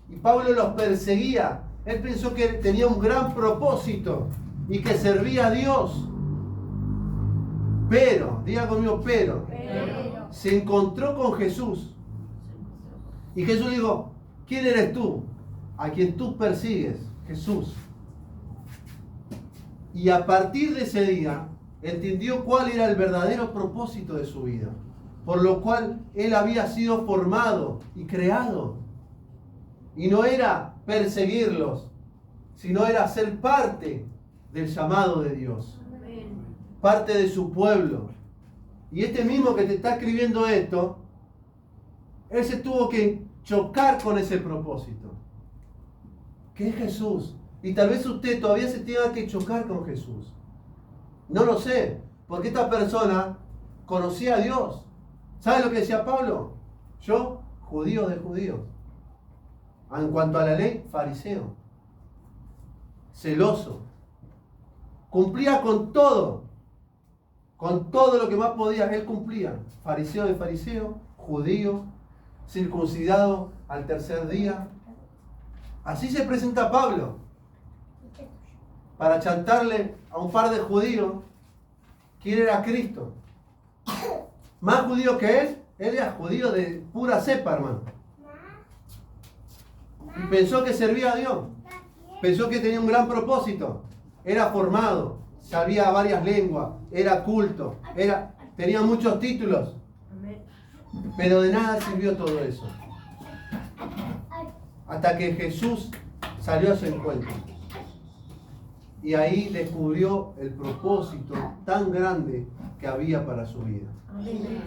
Y Pablo los perseguía. Él pensó que tenía un gran propósito y que servía a Dios. Pero, diga conmigo, pero, se encontró con Jesús. Y Jesús dijo, ¿quién eres tú? A quien tú persigues, Jesús. Y a partir de ese día, entendió cuál era el verdadero propósito de su vida, por lo cual él había sido formado y creado. Y no era perseguirlos, sino era ser parte del llamado de Dios, parte de su pueblo. Y este mismo que te está escribiendo esto, él se tuvo que chocar con ese propósito, que es Jesús. Y tal vez usted todavía se tenga que chocar con Jesús. No lo sé, porque esta persona conocía a Dios. ¿Sabe lo que decía Pablo? Yo, judío de judíos. En cuanto a la ley, fariseo. Celoso. Cumplía con todo lo que más podía, él cumplía. Fariseo de fariseo, judío, circuncidado al tercer día. Así se presenta Pablo, para chantarle a un par de judíos quién era Cristo. Más judío que él era judío de pura cepa, hermano. Y pensó que servía a Dios. Pensó que tenía un gran propósito. Era formado, sabía varias lenguas, era culto, tenía muchos títulos. Pero de nada sirvió todo eso. Hasta que Jesús salió a su encuentro. Y ahí descubrió el propósito tan grande que había para su vida.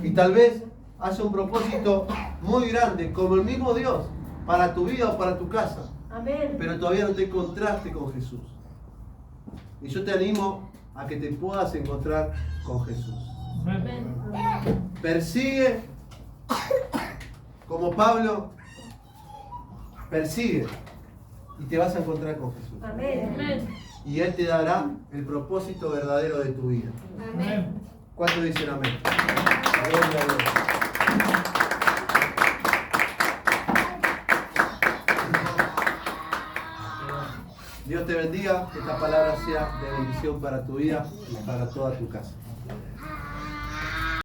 Y tal vez hace un propósito muy grande, como el mismo Dios, para tu vida o para tu casa. Pero todavía no te encontraste con Jesús. Y yo te animo a que te puedas encontrar con Jesús. Persigue, como Pablo, persigue y te vas a encontrar con Jesús. Y Él te dará el propósito verdadero de tu vida. ¿Cuántos dicen amén? Gloria a Dios. Dios te bendiga, que esta palabra sea de bendición para tu vida y para toda tu casa.